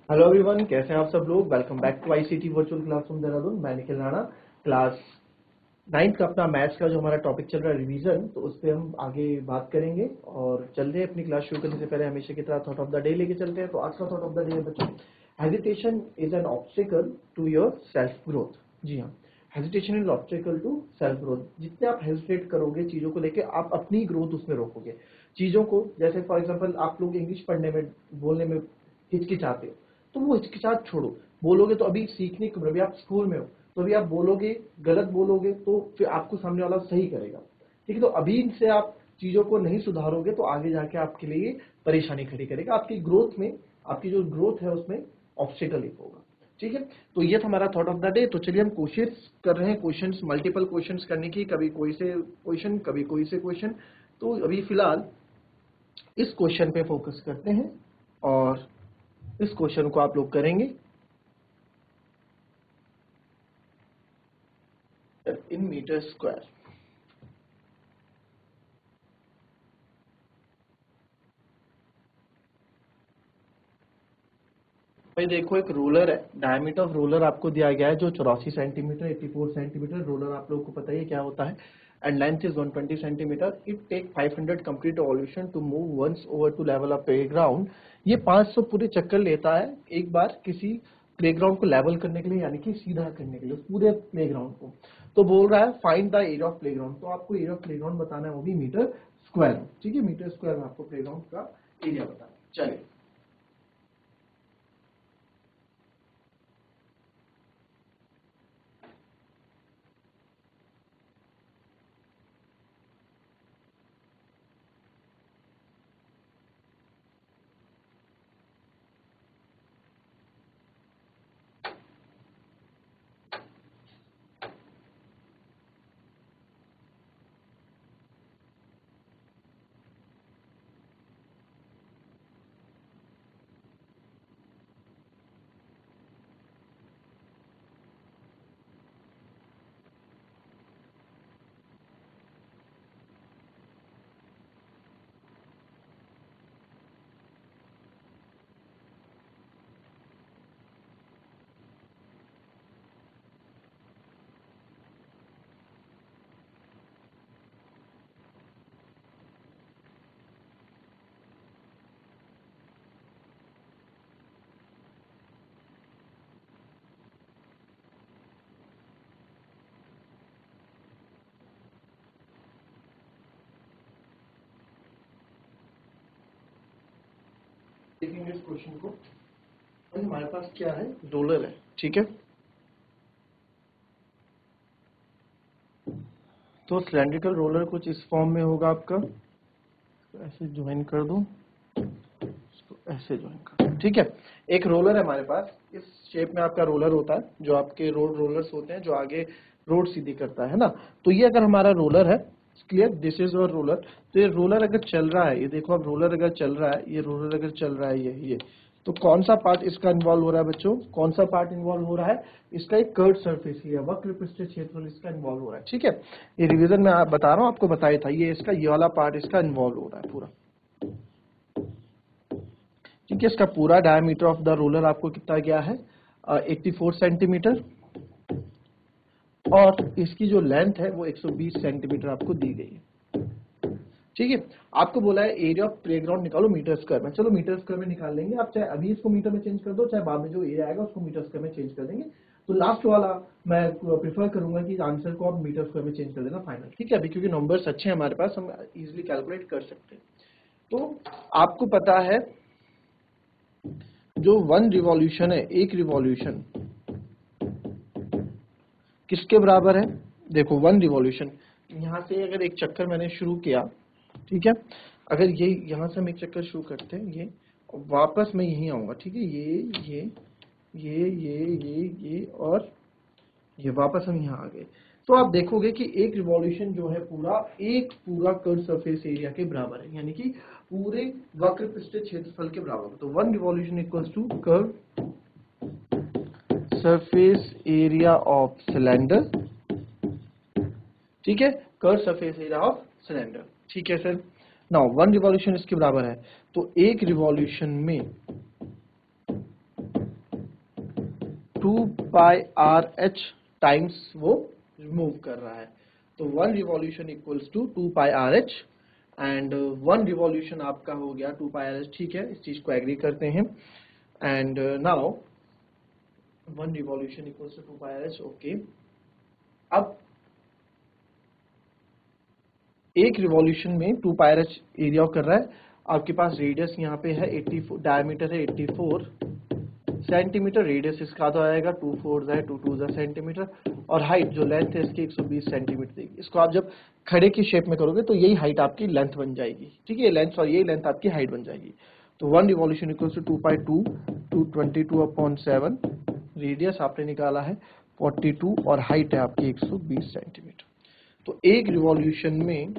Hello everyone, कैसे हैं आप सब लोग। Welcome back to ICT virtual classroom Dehradun. मैं निखिल राणा। क्लास 9th का अपना मैथ्स का जो हमारा टॉपिक चल रहा है रिवीजन, तो उस पर हम आगे बात करेंगे। और चलते हैं अपनी क्लास शुरू करने से पहले हमेशा की तरह थॉट ऑफ द डे लेके चलते हैं। तो आज का थॉट ऑफ द डे है बच्चों, hesitation is an obstacle to your self growth. जी हाँ, hesitation is obstacle to self growth. जितने आप हेजिटेट करोगे चीजों को लेके, आप अपनी ग्रोथ उसमें रोकोगे। चीजों को, जैसे फॉर एग्जांपल आप लोग इंग्लिश पढ़ने में, बोलने में हिचकिचाते हो, तो वो हिचकिचाहट छोड़ो। बोलोगे तो अभी सीखने की उम्र, अभी आप स्कूल में हो, तो अभी आप बोलोगे, गलत बोलोगे तो फिर आपको सामने वाला सही करेगा। ठीक है, तो अभी से आप चीजों को नहीं सुधारोगे तो आगे जाके आपके लिए परेशानी खड़ी करेगा। आपकी ग्रोथ में, आपकी जो ग्रोथ है उसमें ऑब्स्टिकल एक होगा। ठीक है, तो ये था हमारा थॉट ऑफ द डे। तो चलिए हम कोशिश कर रहे हैं, क्वेश्चंस, मल्टीपल क्वेश्चंस करने की, कभी कोई से क्वेश्चन, कभी कोई से क्वेश्चन। तो अभी फिलहाल इस क्वेश्चन पे फोकस करते हैं और इस क्वेश्चन को आप लोग करेंगे इन मीटर स्क्वायर। भाई देखो, एक रोलर है, डायमीटर ऑफ रोलर आपको दिया गया है जो 84 सेंटीमीटर, 84 सेंटीमीटर। रोलर आप लोगों को पता ही है क्या होता है। And length is 120 centimetre. It take 500 complete evolution to move once over to level of playground. ये 500 पूरे चक्कर लेता है एक बार किसी प्लेग्राउंड को लेवल करने के लिए, यानी कि सीधा करने के लिए उस पूरे प्लेग्राउंड को। तो बोल रहा है find the area of playground. तो आपको एरिया ऑफ प्लेग्राउंड बताना है, वो भी मीटर स्क्वायर में। ठीक है, मीटर स्क्वायर में आपको प्लेग्राउंड का एरिया बताना है। चलिए, देखेंगे इस क्वेश्चन को। भाई हमारे पास क्या है, रोलर है। ठीक है, तो सिलेंड्रिकल रोलर कुछ इस फॉर्म में होगा आपका। तो ऐसे ज्वाइन कर दूं, इसको ऐसे ज्वाइन कर दूं। ठीक है, एक रोलर है हमारे पास। इस शेप में आपका रोलर होता है, जो आपके रोड रोलर्स होते हैं जो आगे रोड सीधी करता है ना। तो ये अगर हमारा रोलर है, क्लियर, दिस इज और रोलर। तो ये रोलर अगर चल रहा है, ये देखो, अब रोलर अगर चल रहा है, ये रोलर अगर चल रहा है, ये तो कौन सा पार्ट इसका इन्वॉल्व हो रहा है बच्चों, कौन सा पार्ट इन्वॉल्व हो रहा है, इसका एक कर्व सरफेस या वक्र पृष्ठीय क्षेत्रफल इसका इन्वॉल्व हो रहा है। ठीक है, ये रिवीजन में आप बता रहा हूँ, आपको बताया था, ये इसका, ये वाला पार्ट इसका इन्वॉल्व हो रहा है पूरा। ठीक है, इसका पूरा डायमीटर ऑफ द रोलर आपको कितना गया है, 84 सेंटीमीटर। और इसकी जो लेंथ है वो 120 सेंटीमीटर आपको दी गई है। ठीक है, आपको बोला है एरिया ऑफ प्लेग्राउंड निकालो मीटर स्क्वायर में। चलो मीटर स्क्वायर में निकाल लेंगे, आप चाहे अभी इसको मीटर में चेंज कर दो, चाहे बाद में जो एरिया आएगा उसको मीटर स्क्वायर में चेंज कर देंगे। तो लास्ट वाला मैं प्रेफर करूंगा कि आंसर को आप मीटर स्क्वायर में चेंज कर देना फाइनल। ठीक है, अभी क्योंकि नंबर्स अच्छे हैं हमारे पास, हम इजिली कैलकुलेट कर सकते हैं। तो आपको पता है जो 1 रिवॉल्यूशन है, एक रिवॉल्यूशन किसके बराबर है। देखो 1 रिवॉल्यूशन, यहां से अगर एक चक्कर मैंने शुरू किया, ठीक है, अगर ये यहां से हम एक चक्कर शुरू करते हैं, ये वापस मैं यहीं आऊंगा। ठीक है, ये और ये वापस हम यहाँ आ गए। तो आप देखोगे कि एक रिवॉल्यूशन जो है पूरा, एक पूरा कर्व सरफेस एरिया के बराबर है, यानी कि पूरे वक्र पृष्ठीय क्षेत्रफल के बराबर। तो 1 revolution equals to curve surface area of cylinder. ठीक है, curve surface area of cylinder. ठीक है सर, नाउ 1 रिवॉल्यूशन इसके बराबर है, तो एक रिवॉल्यूशन में 2πRh टाइम्स वो रिमूव कर रहा है। तो 1 revolution equals to 2πRh and 1 revolution आपका हो गया 2πRh। ठीक है, इस चीज को एग्री करते हैं। And now 1 revolution equals to 2πRh। Okay, अब एक रिवॉल्यूशन में 2πRh एरिया कर रहा है। आपके पास रेडियस यहाँ पे है 84, डायमीटर है 84 सेंटीमीटर, रेडियस इसका तो आएगा 2 4 है 2 2 सेंटीमीटर, और हाइट जो लेंथ है इसकी 120 सेंटीमीटर देगी। इसको आप जब खड़े की शेप में करोगे तो यही हाइट आपकी लेंथ बन जाएगी। ठीक है, लेंथ और यही लेंथ आपकी हाइट बन जाएगी। तो 1 रिवॉल्यूशन इक्वल्स टू 2π2 222/7, रेडियस आपने निकाला है 42 और हाइट है आपकी 120 सेंटीमीटर। तो एक रिवॉल्यूशन में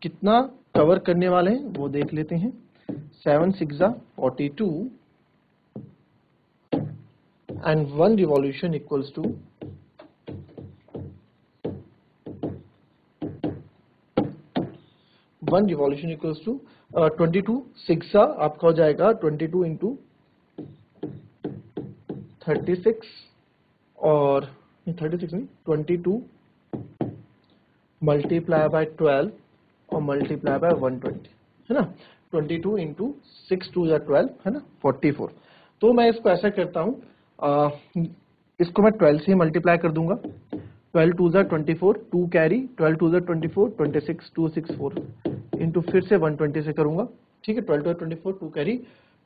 कितना कवर करने वाले हैं वो देख लेते हैं। 7 6 42 and 1 revolution equals to 22 6 आपका हो जाएगा 22 इंटू 36 और 36 नहीं 22 मल्टीप्लाई बाय 12 और मल्टीप्लाई बाय 120 है ना। 22 इंटू 6 2 12 है ना 44। तो मैं इसको ऐसा करता हूँ, इसको मैं 12 से मल्टीप्लाई कर दूंगा। 12 2 24 2 कैरी 12 2 24 26 264 इंटू फिर से 120 से करूंगा। ठीक है, 12 2 24 2 कैरी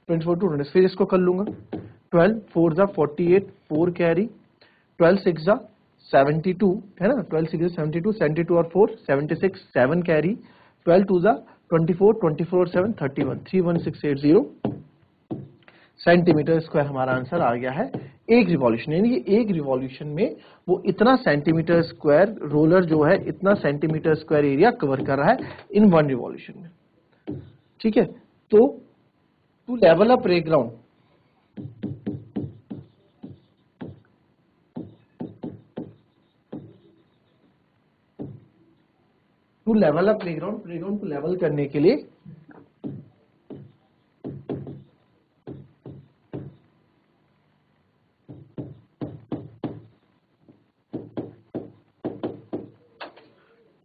24 2 26, फिर इसको कर लूंगा। 12 4 48 4 कैरी 12 6 72 है ना, 12 6 72 72 और 4 76 7 कैरी 12 2 24 24 और 7 31 31680 सेंटीमीटर स्क्वायर हमारा आंसर आ गया है एक रिवॉल्यूशन। यानी कि एक रिवॉल्यूशन में वो इतना सेंटीमीटर स्क्वायर रोलर जो है इतना सेंटीमीटर स्क्वायर एरिया कवर कर रहा है इन 1 रिवॉल्यूशन में। ठीक है, तो to level up playground playground को लेवल करने के लिए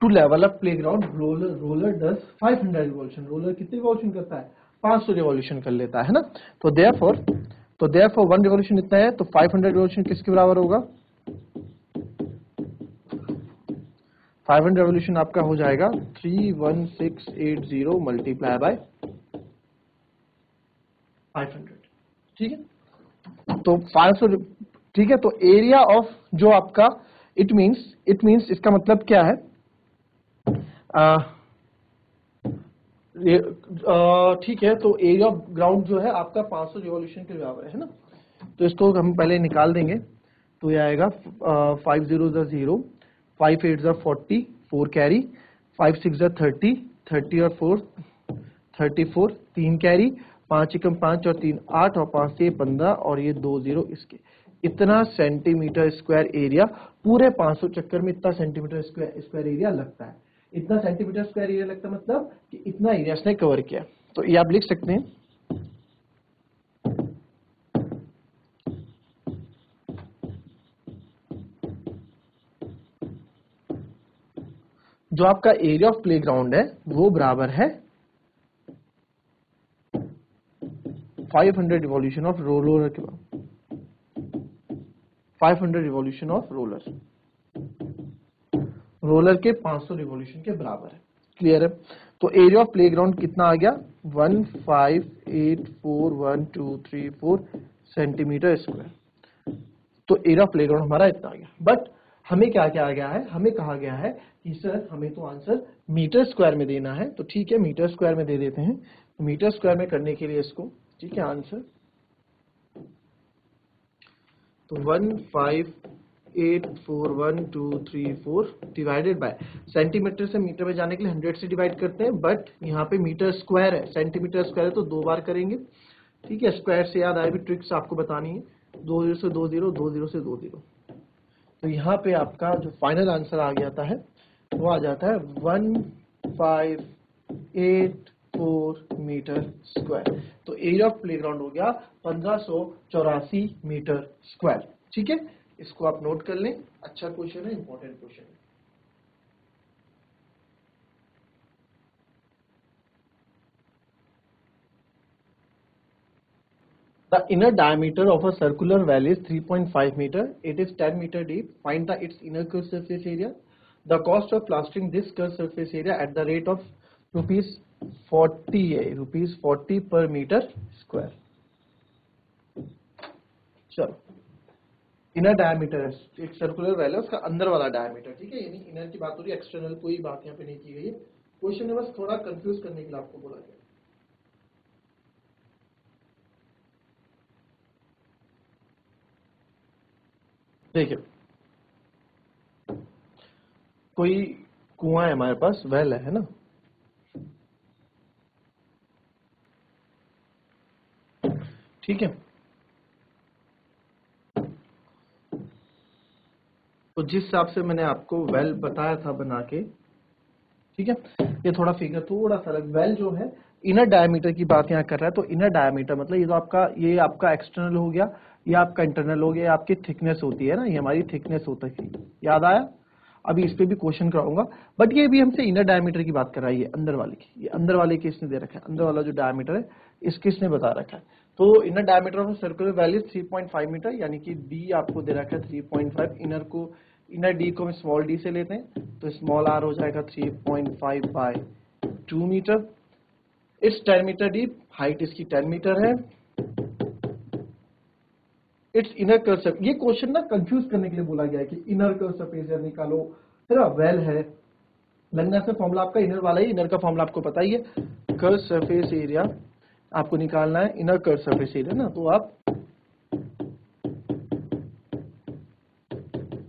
to level up playground roller does 500 revolution. Roller कितने रिवॉल्यूशन करता है? 500 रिवॉल्यूशन कर लेता है ना। तो देयरफॉर 1 रिवॉल्यूशन इतना है, तो 500 रिवॉल्यूशन किसके बराबर होगा? 500 रिवॉल्यूशन आपका हो जाएगा 31680 मल्टीप्लाई बाय 500। ठीक है, तो 500। ठीक है, तो एरिया ऑफ जो आपका इट मींस इसका मतलब क्या है? ठीक है, तो एरिया ऑफ ग्राउंड जो है आपका 500 रिवॉल्यूशन के बराबर है ना। तो इसको हम पहले निकाल देंगे। तो ये आएगा 5 0 0 5 8 40 4 कैरी 5 6 30 30 और 4 34 3 कैरी 5 एकम 5 और 3 8 और 5 से 15 और ये 2 0 इसके इतना सेंटीमीटर स्क्वायर एरिया पूरे 500 चक्कर में इतना सेंटीमीटर स्क्वायर एरिया लगता है। इतना सेंटीमीटर स्क्वायर एरिया लगता है मतलब कि इतना एरिया इसने कवर किया। तो ये आप लिख सकते हैं जो आपका एरिया ऑफ प्लेग्राउंड है वो बराबर है 500 रिवॉल्यूशन ऑफ रोलर के 500 रिवॉल्यूशन ऑफ रोलर के 500 रिवॉल्यूशन के बराबर है। क्लियर है? तो एरिया ऑफ प्लेग्राउंड कितना आ गया? 1584124 सेंटीमीटर स्क्वायर। तो एरिया ऑफ प्लेग्राउंड हमारा इतना आ गया। बट हमें क्या क्या आ गया है? हमें कहा गया है कि सर हमें तो आंसर मीटर स्क्वायर में देना है। तो ठीक है, मीटर स्क्वायर में दे देते हैं। तो मीटर स्क्वायर में करने के लिए इसको ठीक है आंसर तो 1584124 डिवाइडेड बाय सेंटीमीटर से मीटर में जाने के लिए 100 से डिवाइड करते हैं, बट यहाँ पे मीटर स्क्वायर है, सेंटीमीटर स्क्वायर है तो 2 बार करेंगे। ठीक है, स्क्वायर से याद आए भी ट्रिक्स आपको बतानी है। 20 से 20 20 से 20। तो यहाँ पे आपका जो फाइनल आंसर आ जाता है वो आ जाता है 1584 मीटर मीटर स्क्वायर। तो एरिया ऑफ प्लेग्राउंड हो गया 1584 मीटर स्क्वायर। ठीक है, इसको आप नोट कर लें, अच्छा क्वेश्चन है, इंपॉर्टेंट क्वेश्चन है। The inner diameter of a circular well is 3.5 meter. It is 10 meter deep. Find its inner curved surface area. The cost of plastering this curved surface area at the rate of rupees 40 per meter square. चलो, inner diameter है, एक circular well है, उसका अंदर वाला diameter. ठीक है, यानी इनर की बात हो रही है, एक्सटर्नल कोई बात यहाँ पे नहीं की गई है। क्वेश्चन है बस थोड़ा कंफ्यूज करने के लिए आपको बोला गया। देखिए, कोई कुआं है हमारे पास, वेल है ना, ठीक है। तो जिस हिसाब से मैंने आपको वेल बताया था बना के, ठीक है, ये थोड़ा फिगर थोड़ा सा अलग। वेल जो है इनर डायमीटर की बात यहाँ कर रहा है, तो इनर डायमीटर मतलब ये तो आपका, ये आपका एक्सटर्नल हो गया, ये आपका इंटरनल हो गया, ये आपकी थिकनेस होती है ना, ये हमारी थिकनेस होता है। याद आया? अभी इस पे भी क्वेश्चन कराऊंगा, बट ये भी हमसे इनर डायमीटर की बात कर रहा है, ये अंदर वाले की, ये अंदर वाले की इसने दे रखा है, अंदर वाला जो डायमीटर है इसके इसने बता रखा है। तो inner diameter of circular well is 3.5 metre, यानी कि डी आपको दे रखा है 3.5। इनर डी को हम स्मॉल डी से लेते हैं, तो स्मॉल आर हो जाएगा 3.5 by 2 metre. It's 10 metre deep, height इसकी 10 मीटर है। इट्स इनर कर्व सरफेस, ये क्वेश्चन ना कंफ्यूज करने के लिए बोला गया है कि इनर कर्व सरफेस एरिया निकालो, है ना, वेल है, लगना से फॉर्मूला आपका इनर वाला ही, इनर का फॉर्मूला आपको पता ही है, कर्व सरफेस एरिया आपको निकालना है, इनर कर्व सरफेस एरिया ना, तो आप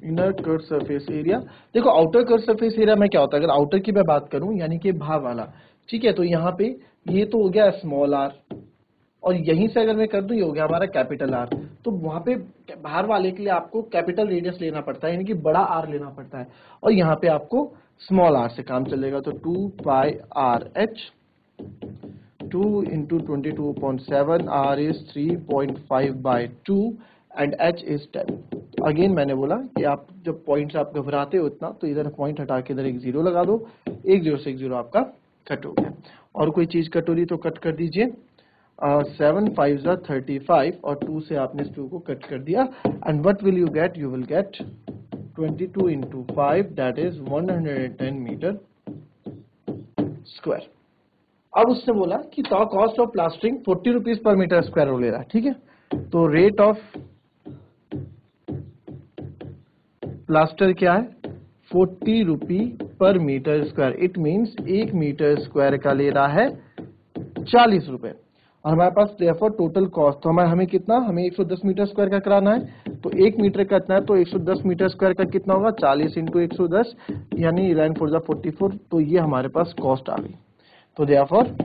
इनर कर्व सरफेस एरिया। देखो आउटर कर्व सरफेस एरिया में क्या होता है, अगर आउटर की मैं बात करूं यानी कि बाहर वाला, ठीक है, तो यहाँ पे ये तो हो गया स्मॉल आर, और यहीं से अगर मैं कर दूं ये हो गया हमारा कैपिटल आर। तो वहां पे बाहर वाले के लिए आपको कैपिटल रेडियस लेना पड़ता है, यानी कि बड़ा आर लेना पड़ता है, और यहाँ पे आपको स्मॉल आर से काम चलेगा। तो 2 pi R H 2 into 22.7, R is 3.5 by 2 and H is 10। Again मैंने बोला कि आप जब पॉइंट्स आप घबराते हो इतना, तो इधर पॉइंट हटा के इधर एक जीरो लगा दो, एक जीरो से एक जीरो आपका कट हो गया। और कोई चीज कट हो रही तो कट कर दीजिए। 7 5 जा 35, और 2 से आपने इस 2 को कट कर दिया, and what will you get, you will get 22 into 5, that is 110 metre square. अब उसने बोला कि cost of plastering 40 rupees per metre square हो ले रहा है, ठीक है। तो रेट ऑफ प्लास्टर क्या है, 40 rupee per metre square. It means 1 metre square का ले रहा है 40 रुपए, और हमारे पास देयरफॉर टोटल कॉस्ट, तो हमें कितना, हमें 110 मीटर स्क्वायर का कराना है, तो 1 मीटर का इतना है, तो 110 मीटर स्क्वायर का कितना होगा, 40 इंटू 110, यानी 11 4 44। तो ये हमारे पास कॉस्ट आ गई। तो therefore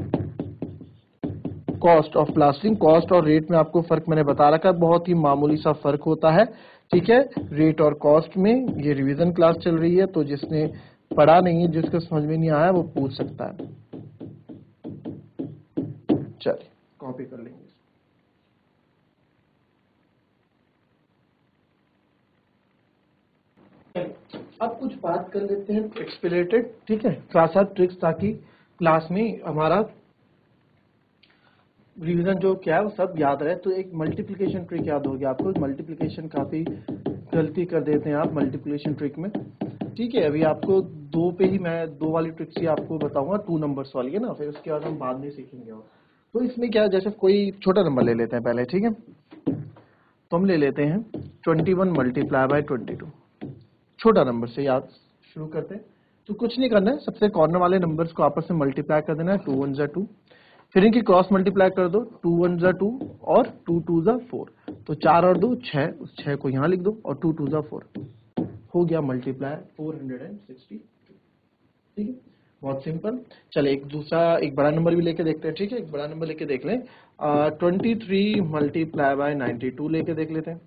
cost of plastering, cost और रेट में आपको फर्क मैंने बता रखा है, बहुत ही मामूली सा फर्क होता है, ठीक है, रेट और कॉस्ट में। ये रिवीजन क्लास चल रही है, तो जिसने पढ़ा नहीं है, जिसको समझ में नहीं आया वो पूछ सकता है। चलिए कॉपी कर लेंगे। अब कुछ बात कर लेते हैं ट्रिक्स रिलेटेड, ठीक है, साथ ट्रिक्स, ताकि क्लास में हमारा रिवीजन जो क्या है वो सब याद रहे। तो एक मल्टीप्लिकेशन ट्रिक याद होगी आपको, मल्टीप्लिकेशन काफी गलती कर देते हैं आप मल्टीप्लिकेशन ट्रिक में, ठीक है। अभी आपको दो पे ही मैं दो वाली ट्रिक्स ही आपको बताऊंगा, 2 नंबर्स वाली है ना, फिर उसके बाद हम बाद में सीखेंगे। और तो इसमें क्या है, जैसे कोई छोटा नंबर ले लेते हैं पहले, ठीक है, तो हम ले लेते हैं 21 मल्टीप्लाई बाय 22, छोटा नंबर से याद शुरू करते हैं। तो कुछ नहीं करना है, सबसे कॉर्नर वाले नंबर्स को आपस में मल्टीप्लाई कर देना है, 2 1 2, फिर इनकी क्रॉस मल्टीप्लाई कर दो, 2 1 2 और 2 2 4, तो 4 और 2 6, उस 6 को यहाँ लिख दो, और 2 2 4 हो गया मल्टीप्लाई 462, ठीक है, बहुत सिंपल। चले एक बड़ा नंबर भी लेके देखते हैं, ठीक है, एक बड़ा नंबर लेके देख लें, 23 मल्टीप्लाई बाय 92 लेके देख लेते हैं,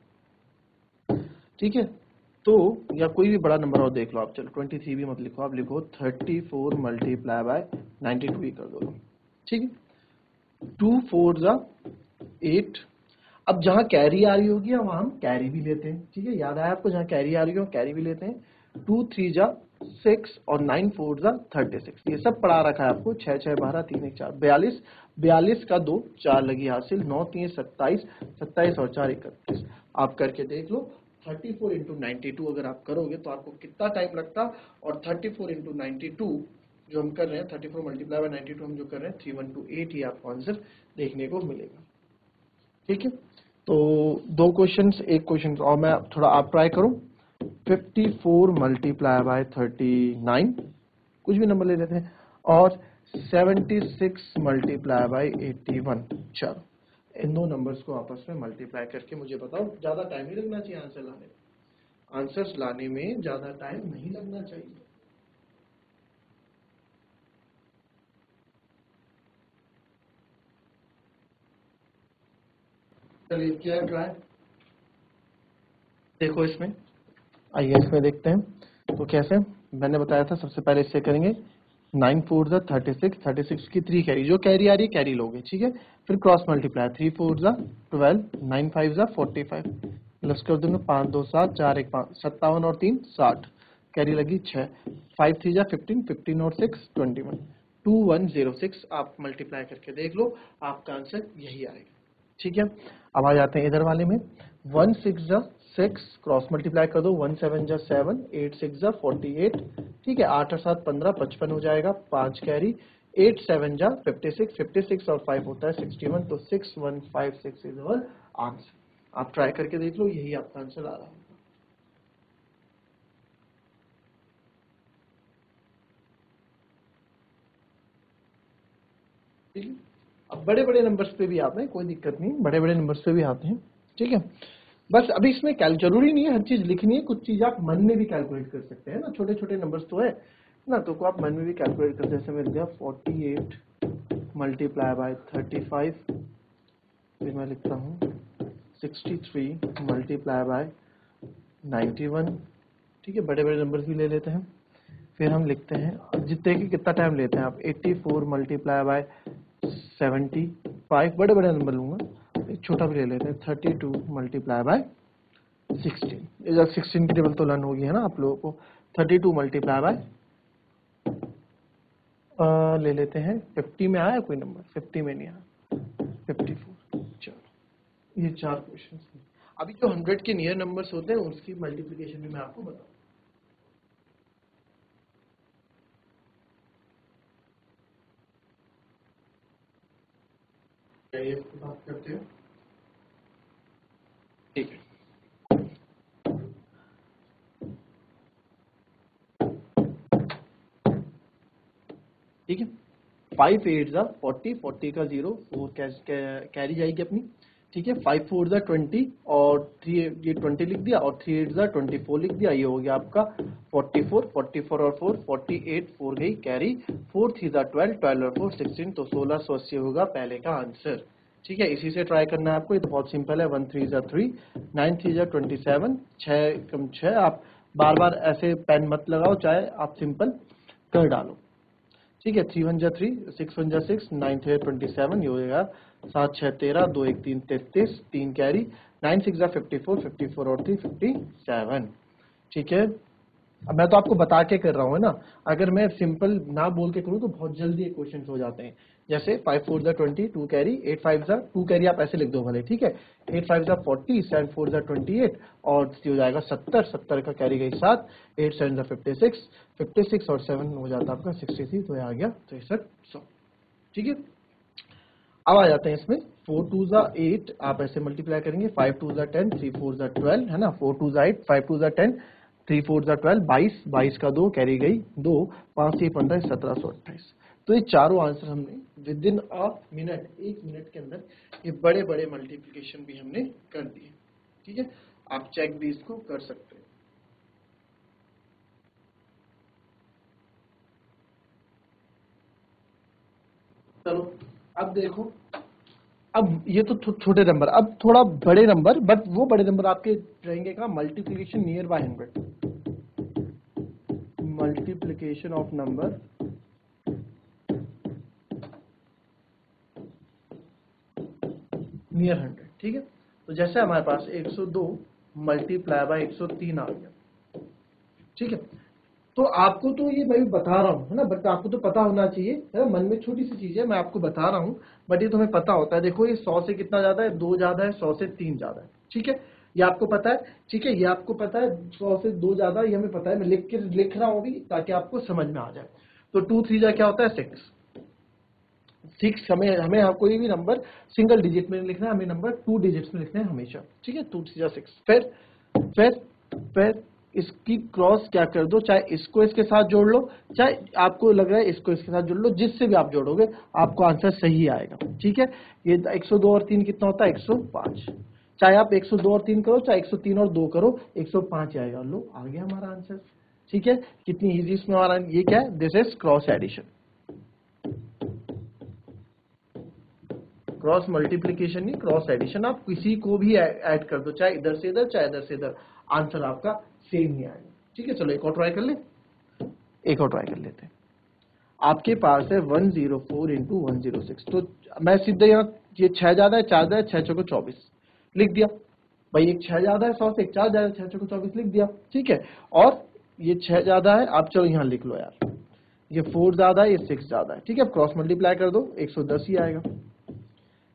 ठीक है। तो या कोई भी बड़ा नंबर और देख लो आप, चलो 23 भी मत लिखो, आप लिखो 34 मल्टीप्लाई बाय 92 ही कर दो, ठीक है। 2 4 जा 8। अब जहां कैरी आ रही होगी वहां हम कैरी भी लेते हैं, ठीक है, याद आया आपको, जहां कैरी आ रही हो कैरी भी लेते हैं। 2 3 जा 6 और 9 4 जा 36, ये सब पढ़ा रखा है आपको। 6 6 12 3 1 4 42, 42 का 2 4 लगी हासिल, 9 3 27, 27 और 4 31। आप करके देख लो 34 इंटू 92 अगर आप करोगे तो आपको कितना टाइम लगता, और 34 इंटू 92 जो हम कर रहे हैं, 34 मल्टीप्लाई बाय 92 हम जो कर रहे हैं 3128, ये आपको आंसर देखने को मिलेगा। ठीक है, तो दो क्वेश्चंस, एक क्वेश्चन और मैं थोड़ा आप ट्राई करो। 54 मल्टीप्लाई बाय 39, कुछ भी नंबर ले लेते हैं, और 76 मल्टीप्लाई बाय 81। चलो इन दो नंबर्स को आपस में मल्टीप्लाई करके मुझे बताओ। ज्यादा टाइम नहीं लगना चाहिए आंसर लाने में, आंसर्स लाने में ज्यादा टाइम नहीं लगना चाहिए। चलिए किया ट्राई, देखो इसमें, आइए इसमें देखते हैं। तो कैसे मैंने बताया था, सबसे पहले इससे करेंगे 9 4 जा 36, 36 की 3 कैरी, जो कैरी आ रही है कैरी लोगे, ठीक है। फिर क्रॉस मल्टीप्लाई 3 4 जा 12, 9 5 जा 45, प्लस कर दूंगा 5 2 7 4 1 5, 57 और 3 60, कैरी लगी 6, 5 3 जा 15, 15 और 6 21, 2106। आप मल्टीप्लाई करके देख लो, आपका आंसर यही आएगा। ठीक है, अब आ जाते हैं इधर वाले में। 1 6 जा 6, क्रॉस मल्टीप्लाई कर दो, 1 7 जा 7, 8 6 जा 48, ठीक है, 8 और 7 15, 55 हो जाएगा, 5 कैरी, 8 7 जा 56, 56 और 5 होता है 61, तो 6156 इज अवर आंसर। आप ट्राई करके देख लो, यही आपका आंसर आ रहा है। ठीक है, अब बड़े बड़े नंबर्स पे भी आते हैं, कोई दिक्कत नहीं, बड़े बड़े नंबर्स पे भी आते हैं। ठीक है, बस अभी इसमें जरूरी नहीं है हर चीज लिखनी है, कुछ चीज आप मन में भी कैलकुलेट कर सकते हैं ना, छोटे छोटे नंबर्स तो है ना, तो को आप मन में भी कैलकुलेट कर, जैसे मिल गया 48 मल्टीप्लाई बाय 35, फिर मैं लिखता हूँ 63 मल्टीप्लाई बाय 91। ठीक है, बड़े बड़े नंबर्स भी ले लेते हैं। फिर हम लिखते हैं जितने की कितना टाइम लेते हैं आप, 84 मल्टीप्लाई बाय 75, बड़े बड़े नंबर लूंगा, एक छोटा भी ले लेते हैं 32 मल्टीप्लाई बाय 16। जब 16 की टेबल तो लर्न होगी है ना आप लोगों को। 32 मल्टीप्लाई बाय ले लेते हैं 50 में आया कोई नंबर, 50 में नहीं आया, 54। चलो ये चार क्वेश्चन। अभी जो 100 के नियर नंबर्स होते हैं उसकी मल्टीप्लिकेशन भी मैं आपको बताऊँ। ये बात करते हैं, ठीक है। ठीक है, 5 8 जा 40, 40 का 0, 4 कैरी जाएगी अपनी। ठीक है, 5 4 जा 20 और 3, ये 20 लिख दिया, और 3 8 जा 24 लिख दिया, ये हो गया आपका 44, 44 और 4 48, 4 गई कैरी, 4 3 जा 12, 12 और 4 16, तो 1680 होगा पहले का आंसर। ठीक है, इसी से ट्राई करना है आपको, ये तो बहुत सिंपल है। 1 3 जा 3, 9 3 जा 27, 6 कम 6, आप बार बार ऐसे पेन मत लगाओ, चाहे आप सिंपल कर डालो। ठीक है, 3 1 जा 3, 6 1 जा 6, 9 3 27, ये हो जाएगा 7 6 13, 2 1 3 33, 3 कैरी, 9 6 जा 54, 54 और 3 57। ठीक है, अब मैं तो आपको बता के कर रहा हूँ है ना, अगर मैं सिंपल ना बोल के करूँ तो बहुत जल्दी क्वेश्चन हो जाते हैं। जैसे 5 4 जा 20, 2 कैरी, 8 5 जा 2 कैरी, आप ऐसे लिख दो भले, ठीक है, 8 5 जा 40, 7 4 जा 28, और हो जाएगा 70, 70 का कैरी गई 7, 8 7 जा 56, 56 और 7 हो जाता है आपका 63, तो ये आ गया 63 100। ठीक है, अब आ जाते हैं इसमें 4 2 जा 8, आप ऐसे मल्टीप्लाई करेंगे, 5 2 जा 10, 3 4 जा 12, है ना, 4 2 जा 8, 5 2 जा 10, 3 4 जा 12, 22, 22 का 2 कैरी गई 2, 5 6 15, 1728। तो ये चारों आंसर हमने with in a minute, 1 minute के अंदर ये बड़े बड़े मल्टीप्लिकेशन भी हमने कर दिए। ठीक है, आप चेक भी इसको कर सकते हैं। चलो अब देखो, अब ये तो छोटे नंबर, अब थोड़ा बड़े नंबर, बट वो बड़े नंबर आपके रहेंगे का multiplication near by 100, multiplication of number near 100, ठीक है। तो जैसे हमारे पास 102 मल्टीप्लाई बाय 103 आ गया, ठीक है। तो आपको तो ये मैं बता रहा हूँ, है ना, बट आपको तो पता होना चाहिए, है ना, मन में छोटी सी चीज है, मैं आपको बता रहा हूँ, बट ये तुम्हें पता होता है। देखो ये 100 से कितना ज्यादा है, 2 ज्यादा है, 100 से 3 ज्यादा है, ठीक है, ये आपको पता है, ठीक है, ये आपको पता है, 100 से 2 ज्यादा, ये हमें पता है, मैं लिख रहा हूँ अभी ताकि आपको समझ में आ जाए। तो 2 3 जा क्या होता है 6, 6 हमें हमें यहाँ कोई भी नंबर सिंगल डिजिट में लिखना है, हमें नंबर 2 डिजिट्स में लिखना है हमेशा, ठीक है। 2 3 जा 6, फिर इसकी क्रॉस क्या कर दो, चाहे इसको इसके साथ जोड़ लो, चाहे आपको लग रहा है इसको इसके साथ जोड़ लो, जिससे भी आप जोड़ोगे आपको आंसर सही आएगा, ठीक है। ये 102 और 3 कितना होता है 105, चाहे आप 102 और 3 करो, चाहे 103 और 2 करो, 105 आएगा। लो आ गया हमारा आंसर, ठीक है। कितनी इजी इसमें हमारा, ये क्या है, this is cross addition, cross multiplication नहीं, क्रॉस एडिशन। आप किसी को भी ऐड कर दो, चाहे इधर से इधर, चाहे इधर से इधर, आंसर आपका सेम ही आएगा, ठीक है। चलो एक और ट्राई कर ले, एक और ट्राई कर लेते हैं। आपके पास है 104 इंटू 106, तो मैं सीधे यहाँ, ये 6 ज्यादा है, 4 ज्यादा है, 6 चौको 24 लिख दिया भाई। एक 6 ज्यादा है 100 से, एक 4 ज्यादा है, 6 चौको 24 लिख दिया, ठीक है। और ये 6 ज्यादा है, आप चलो यहाँ लिख लो यार, ये 4 ज्यादा है, ये 6 ज्यादा है, ठीक है। क्रॉस मल्टीप्लाई कर दो, 110 ही आएगा।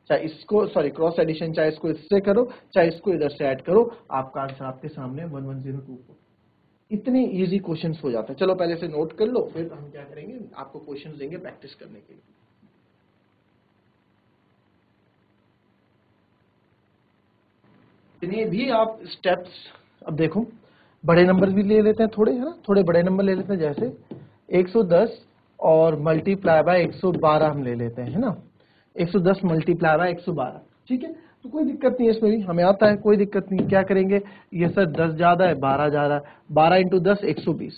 चाहे इसको, सॉरी क्रॉस एडिशन, चाहे इसको इससे करो, चाहे इसको इधर से ऐड करो, आपका आंसर आपके सामने 11024। इतने इजी क्वेश्चंस हो जाते हैं। चलो पहले से नोट कर लो, फिर हम क्या करेंगे, आपको क्वेश्चंस देंगे प्रैक्टिस करने के लिए। इतने भी आप स्टेप्स, अब देखो बड़े नंबर भी ले लेते हैं थोड़े, है ना, थोड़े बड़े नंबर ले लेते हैं, जैसे 110 और मल्टीप्लाई बाय 112 हम ले लेते हैं, है ना। 110 मल्टीप्लाई बाय 112, ठीक है। तो कोई दिक्कत नहीं है इसमें भी, हमें आता है, कोई दिक्कत नहीं। क्या करेंगे, ये सर 10 ज्यादा है, 12 ज्यादा है, 12 इंटू 10 120।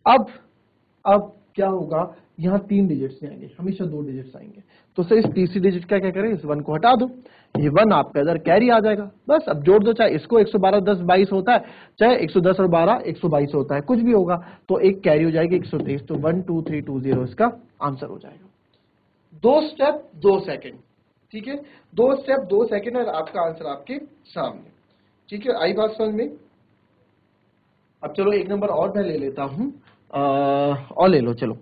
अब अब क्या होगा, यहाँ 3 डिजिट्स नहीं आएंगे, हमेशा 2 डिजिट्स आएंगे। तो सर इस तीसरी डिजिट का क्या करें, इस 1 को हटा दो, ये 1 आपका इधर कैरी आ जाएगा, बस अब जोड़ दो। चाहे इसको 112 10 22 होता है, चाहे 110 और 12 122 होता है, कुछ भी होगा, तो एक कैरी हो जाएगी 123, तो 12320 इसका आंसर हो जाएगा। 2 स्टेप 2 सेकंड, ठीक है, 2 स्टेप 2 सेकंड और आपका आंसर आपके सामने, ठीक है। आई बात समझ में। अब चलो एक नंबर और मैं ले लेता हूं, और ले लो चलो,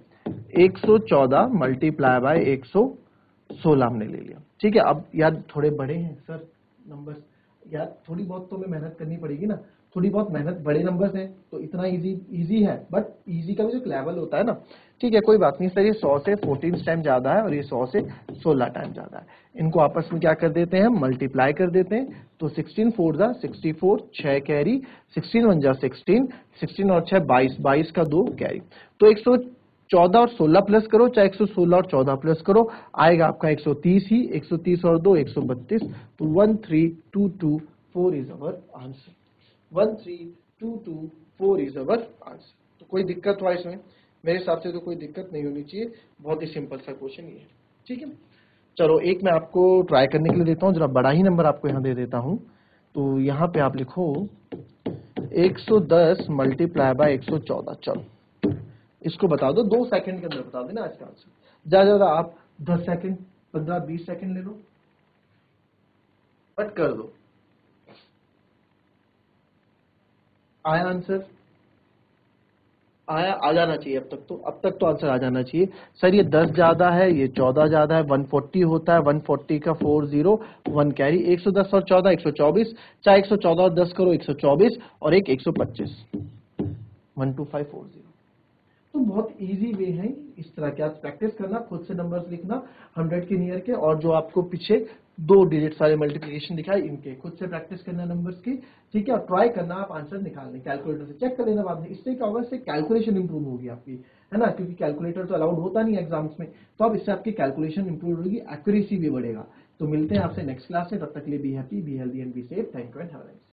114 मल्टीप्लाई बाय 116 हमने ले लिया, ठीक है। अब यार थोड़े बड़े हैं सर नंबर्स, यार थोड़ी बहुत तो हमें मेहनत करनी पड़ेगी ना, थोड़ी बहुत मेहनत, बड़े नंबर्स हैं तो इतना इजी है, बट इजी का भी जो लेवल होता है ना, ठीक है, कोई बात नहीं सर। ये 100 से 14 टाइम ज्यादा है और ये 100 से 16 टाइम ज्यादा है, इनको आपस में क्या कर देते हैं, मल्टीप्लाई कर देते हैं। तो 16 4 जा 64, 6 कैरी, 16 1 जा 16, 16 और 6 22, 22 का 2 कैरी। तो 114 और 16 प्लस करो, चाहे 116 और 14 प्लस करो, आएगा आपका 130 ही, 130 और 2 132। तो 13224 is our answer, 13224 is our answer. तो कोई दिक्कत हुआ इसमें, मेरे हिसाब से तो कोई दिक्कत नहीं होनी चाहिए, बहुत ही सिंपल सा क्वेश्चन ये है, ठीक है। चलो एक मैं आपको ट्राई करने के लिए देता हूँ, जरा बड़ा ही नंबर आपको यहाँ दे देता हूँ। तो यहाँ पे आप लिखो 110 मल्टीप्लाई बाय 114, चलो इसको बता दो, 2 सेकंड के अंदर बता देना आज का आंसर। ज्यादा आप 10 सेकंड 15 20 सेकंड ले लो, बट कर दो। आया आंसर, आया, आ जाना चाहिए अब तक तो आंसर आ जाना चाहिए। सर ये 10 ज्यादा है, ये 14 ज्यादा है, 140 होता है, 140 का 40 1 कैरी, 110 और 14 124, चाहे 114 और 10 करो 124 और एक 125, 12540। तो बहुत इजी वे है इस तरह के, आप प्रैक्टिस करना, खुद से नंबर्स लिखना 100 के नियर के, और जो आपको पीछे 2 डिजिट सारे मल्टीप्लिकेशन दिखाए इनके, खुद से प्रैक्टिस करना नंबर्स की, ठीक है। और ट्राई करना आप आंसर निकालने, कैलकुलेटर से चेक कर लेना बाद में, इससे क्या होगा, इससे कैलकुलेशन इंप्रूव होगी आपकी, है ना, क्योंकि कैलकुलेटर तो अलाउड होता नहीं एग्जाम्स में, तो अब इससे आपकी कैलकुलेशन इंप्रूव होगी, एक्यूरेसी भी बढ़ेगा। तो मिलते हैं आपसे नेक्स्ट क्लास में, तब तक के लिए be happy, be healthy and be safe. Thank you and have a nice day.